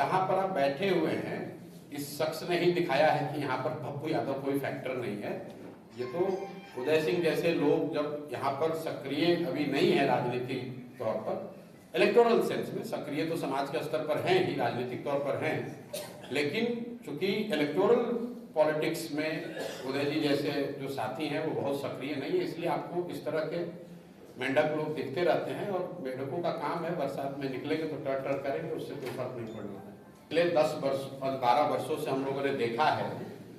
जहां पर आप बैठे हुए हैं, इस शख्स ने ही दिखाया है कि यहाँ पर पप्पू यादव कोई फैक्टर नहीं है। ये तो उदय सिंह जैसे लोग जब यहाँ पर सक्रिय अभी नहीं है राजनीतिक तौर पर, इलेक्टोरल सेंस में सक्रिय तो समाज के स्तर पर हैं ही, राजनीतिक तौर पर हैं, लेकिन चूंकि इलेक्टोरल पॉलिटिक्स में उदय जी जैसे जो साथी हैं वो बहुत सक्रिय नहीं है, इसलिए आपको इस तरह के मेंढक लोग दिखते रहते हैं। और मेंढकों का काम है बरसात में निकलेंगे तो टर टर करेंगे, उससे कोई फर्क नहीं पड़ना है। पिछले 10 वर्ष और 12 वर्षों से हम लोगों ने देखा है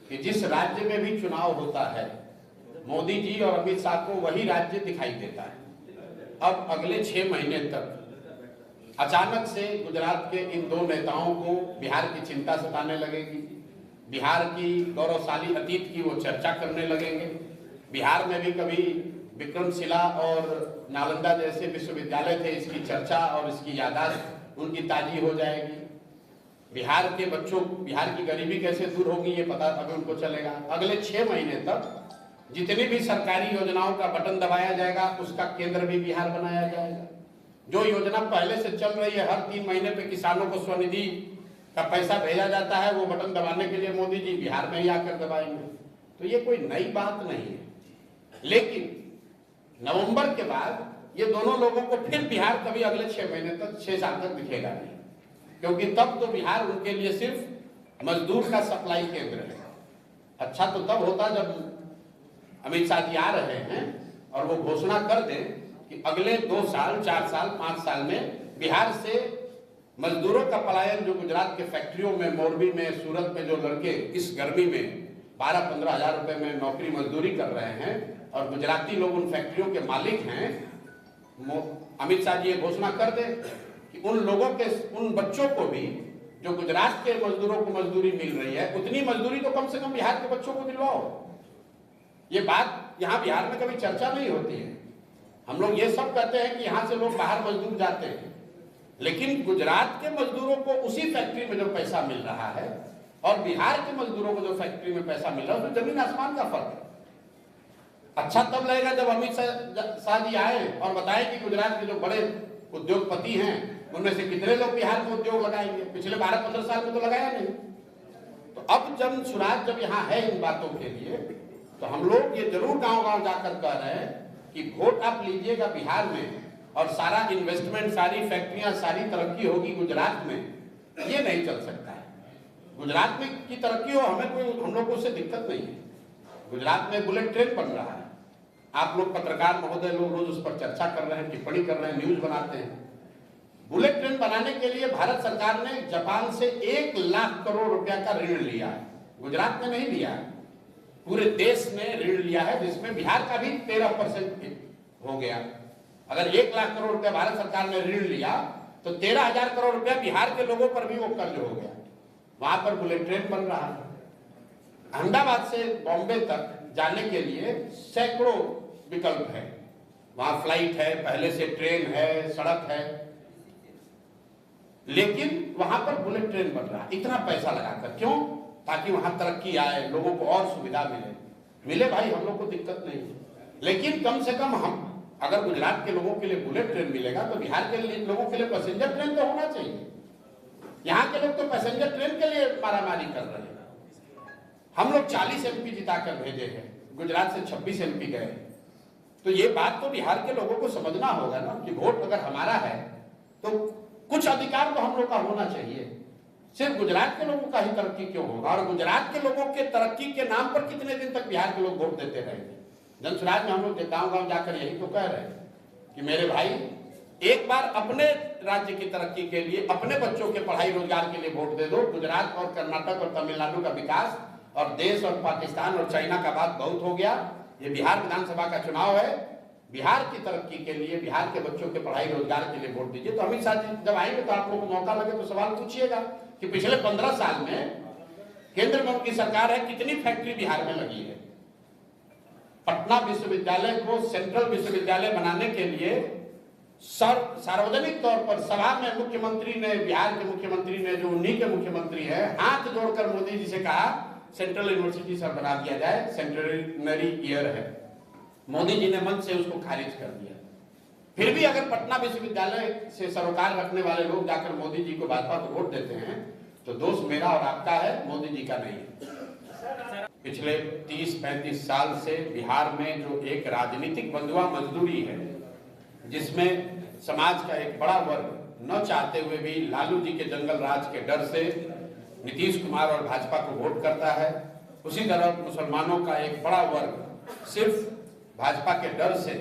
कि जिस राज्य में भी चुनाव होता है, मोदी जी और अमित शाह को वही राज्य दिखाई देता है। अब अगले 6 महीने तक अचानक से गुजरात के इन 2 नेताओं को बिहार की चिंता सताने लगेगी, बिहार की गौरवशाली अतीत की वो चर्चा करने लगेंगे। बिहार में भी कभी विक्रमशिला और नालंदा जैसे विश्वविद्यालय थे, इसकी चर्चा और इसकी यादाश्त उनकी ताजी हो जाएगी। बिहार के बच्चों, बिहार की गरीबी कैसे दूर होगी ये पता अभी उनको चलेगा। अगले 6 महीने तक जितनी भी सरकारी योजनाओं का बटन दबाया जाएगा उसका केंद्र भी बिहार बनाया जाएगा। जो योजना पहले से चल रही है, हर 3 महीने पे किसानों को स्वनिधि का पैसा भेजा जाता है, वो बटन दबाने के लिए मोदी जी बिहार में ही आकर दबाएंगे। तो ये कोई नई बात नहीं है, लेकिन नवंबर के बाद ये दोनों लोगों को फिर बिहार कभी अगले 6 महीने तक 6 साल तक दिखेगा नहीं, क्योंकि तब तो बिहार उनके लिए सिर्फ मजदूर का सप्लाई केंद्र है। अच्छा तो तब होता जब अमित शाह जी आ रहे हैं और वो घोषणा कर दें कि अगले 2 साल, 4 साल, 5 साल में बिहार से मजदूरों का पलायन, जो गुजरात के फैक्ट्रियों में, मोरबी में, सूरत में जो लड़के इस गर्मी में 12-15 हजार रुपए में नौकरी मजदूरी कर रहे हैं और गुजराती लोग उन फैक्ट्रियों के मालिक हैं, अमित शाह जी ये घोषणा कर दे कि उन लोगों के, उन बच्चों को भी जो गुजरात के मजदूरों को मजदूरी मिल रही है, उतनी मजदूरी तो कम से कम बिहार के बच्चों को दिलवाओ। ये बात यहाँ बिहार में कभी चर्चा नहीं होती है। हम लोग ये सब कहते हैं कि यहाँ से लोग बाहर मजदूर जाते हैं, लेकिन गुजरात के मजदूरों को उसी फैक्ट्री में जो पैसा मिल रहा है और बिहार के मजदूरों को जो फैक्ट्री में पैसा मिल रहा है, उसमें जमीन आसमान का फर्क है। अच्छा तब लगेगा जब अमित शाह जी आए और बताएं कि गुजरात के जो बड़े उद्योगपति हैं उनमें से कितने लोग बिहार में उद्योग लगाएंगे। पिछले 12-15 साल में तो लगाया नहीं। तो अब जन सुराज जब यहाँ है इन बातों के लिए, तो हम लोग ये जरूर गांव-गांव जाकर कह रहे हैं कि वोट आप लीजिएगा बिहार में और सारा इन्वेस्टमेंट, सारी फैक्ट्रियां, सारी तरक्की होगी गुजरात में। ये नहीं चल सकता है। गुजरात में की तरक्की हो, हमें कोई, हम लोग को उससे दिक्कत नहीं है। गुजरात में बुलेट ट्रेन बन रहा है, आप लोग पत्रकार महोदय लोग रोज उस पर चर्चा कर रहे हैं, टिप्पणी कर रहे हैं, न्यूज बनाते हैं। बुलेट ट्रेन बनाने के लिए भारत सरकार ने जापान से 1 लाख करोड़ रुपया का ऋण लिया है, गुजरात में नहीं लिया है, पूरे देश ने ऋण लिया है, जिसमें बिहार का भी 13% हो गया। अगर 1 लाख करोड़ रुपया भारत सरकार ने ऋण लिया तो 13,000 करोड़ रुपया बिहार के लोगों पर भी वो कर्ज हो गया। वहां पर बुलेट ट्रेन बन रहा है। अहमदाबाद से बॉम्बे तक जाने के लिए सैकड़ों विकल्प है, वहां फ्लाइट है, पहले से ट्रेन है, सड़क है, लेकिन वहां पर बुलेट ट्रेन बन रहा है इतना पैसा लगाकर। क्यों? ताकि वहां तरक्की आए, लोगों को और सुविधा मिले भाई, हम लोग को दिक्कत नहीं है, लेकिन कम से कम हम, अगर गुजरात के लोगों के लिए बुलेट ट्रेन मिलेगा तो बिहार के लोगों के लिए पैसेंजर ट्रेन तो होना चाहिए। यहाँ के लोग तो पैसेंजर ट्रेन के लिए मारामारी कर रहे हैं। हम लोग 40 MP जिताकर भेजे हैं, गुजरात से 26 MP गए। तो ये बात तो बिहार के लोगों को समझना होगा ना कि वोट अगर हमारा है तो कुछ अधिकार तो हम लोग का होना चाहिए। सिर्फ गुजरात के लोगों का ही तरक्की क्यों होगा? और गुजरात के लोगों के तरक्की के नाम पर कितने दिन तक बिहार के लोग वोट देते रहेंगे? जनसुराज में हम लोग गांव-गांव जाकर यही तो कह रहे हैं कि मेरे भाई, एक बार अपने राज्य की तरक्की के लिए, अपने बच्चों के पढ़ाई रोजगार के लिए वोट दे दो। गुजरात और कर्नाटक और तमिलनाडु का विकास और देश और पाकिस्तान और चाइना का बात बहुत हो गया। ये बिहार विधानसभा का चुनाव है, बिहार की तरक्की के लिए, बिहार के बच्चों के पढ़ाई रोजगार के लिए वोट दीजिए। तो अमित शाह जी जब आएंगे तो आप लोगों को मौका लगे तो सवाल पूछिएगा कि पिछले 15 साल में केंद्र में उनकी सरकार है, कितनी फैक्ट्री बिहार में लगी है। पटना विश्वविद्यालय को सेंट्रल विश्वविद्यालय बनाने के लिए सार्वजनिक तौर पर सभा में मुख्यमंत्री ने, बिहार के मुख्यमंत्री ने, जो उन्हीं के मुख्यमंत्री है, हाथ जोड़कर मोदी जी से कहा सेंट्रल यूनिवर्सिटी सर बना दिया जाए, सेंटेनरी ईयर है। मोदी जी ने मन से उसको खारिज कर दिया। फिर भी अगर पटना विश्वविद्यालय से सरोकार रखने वाले लोग जाकर मोदी जी को भाजपा को वोट देते हैं तो दोष मेरा और आपका है, मोदी जी का नहीं है। पिछले 30-35 साल से बिहार में जो एक राजनीतिक बंधुआ मजदूरी है, जिसमें समाज का एक बड़ा वर्ग न चाहते हुए भी लालू जी के जंगल राज के डर से नीतीश कुमार और भाजपा को वोट करता है, उसी तरह मुसलमानों का एक बड़ा वर्ग सिर्फ भाजपा के डर से,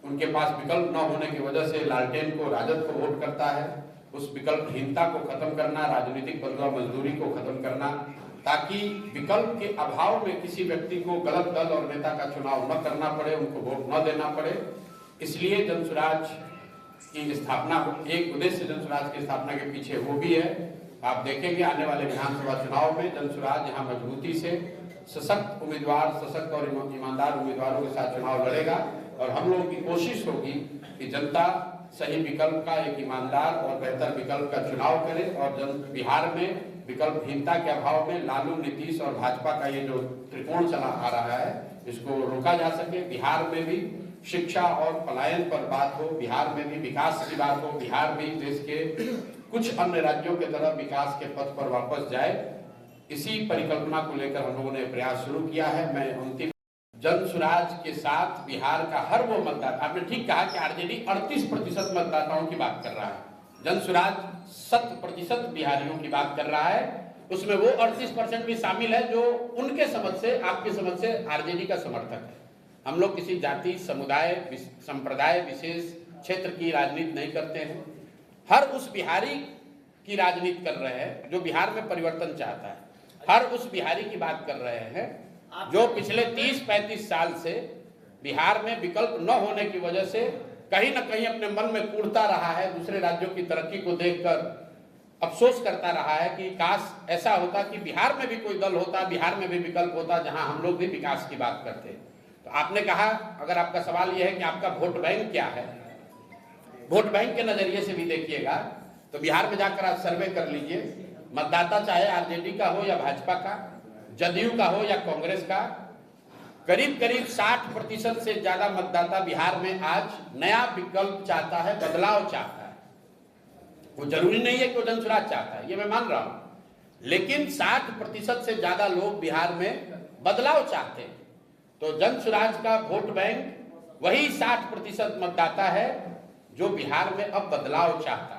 उनके पास विकल्प न होने की वजह से लालटेन को, राजद को वोट करता है। उस विकल्पहीनता को खत्म करना, राजनीतिक बंधुआ मजदूरी को खत्म करना, ताकि विकल्प के अभाव में किसी व्यक्ति को गलत दल और नेता का चुनाव न करना पड़े, उनको वोट न देना पड़े। इसलिए जनसुराज की स्थापना, एक उद्देश्य जनसुराज की स्थापना के पीछे वो भी है। आप देखेंगे आने वाले विधानसभा चुनाव में जनसुराज यहाँ मजबूती से सशक्त उम्मीदवार, सशक्त और ईमानदार उम्मीदवारों के साथ चुनाव लड़ेगा, और हम लोगों की कोशिश होगी कि जनता सही विकल्प का, एक ईमानदार और बेहतर विकल्प का चुनाव करे, और बिहार में विकल्पहीनता के अभाव में लालू, नीतीश और भाजपा का ये जो त्रिकोण चला आ रहा है, इसको रोका जा सके। बिहार में भी शिक्षा और पलायन पर बात हो, बिहार में भी विकास की बात हो, बिहार भी देश के कुछ अन्य राज्यों के तरह विकास के पथ पर वापस जाए, इसी परिकल्पना को लेकर हम लोगों ने प्रयास शुरू किया है। मैं अंतिम जनसुराज के साथ बिहार का हर वो मतदाता, आपने ठीक कहा कि आरजेडी 38% मतदाताओं की बात कर रहा है, जनसुराज 100% बिहारियों की बात कर रहा है। उसमें वो 38% भी शामिल है जो उनके समझ से, आपकी समझ से आरजेडी का समर्थक है। हम लोग किसी जाति, समुदाय, संप्रदाय विशेष क्षेत्र की राजनीति नहीं करते हैं। हर उस बिहारी की राजनीति कर रहे हैं जो बिहार में परिवर्तन चाहता है। हर उस बिहारी की बात कर रहे हैं जो पिछले 30-35 साल से बिहार में विकल्प न होने की वजह से कहीं न कहीं अपने मन में कूड़ता रहा है, दूसरे राज्यों की तरक्की को देखकर अफसोस करता रहा है कि काश ऐसा होता कि बिहार में भी कोई दल होता, बिहार में भी विकल्प होता जहां हम लोग भी विकास की बात करते। तो आपने कहा, अगर आपका सवाल यह है कि आपका वोट बैंक क्या है, वोट बैंक के नजरिए से भी देखिएगा तो बिहार में जाकर आप सर्वे कर लीजिए, मतदाता चाहे आरजेडी का हो या भाजपा का, जदयू का हो या कांग्रेस का, करीब करीब 60% से ज्यादा मतदाता बिहार में आज नया विकल्प चाहता है, बदलाव चाहता है। वो जरूरी नहीं है कि वो जनसुराज चाहता है, ये मैं मान रहा हूं, लेकिन 60% से ज्यादा लोग बिहार में बदलाव चाहते हैं। तो जनसुराज का वोट बैंक वही 60% मतदाता है जो बिहार में अब बदलाव चाहता है।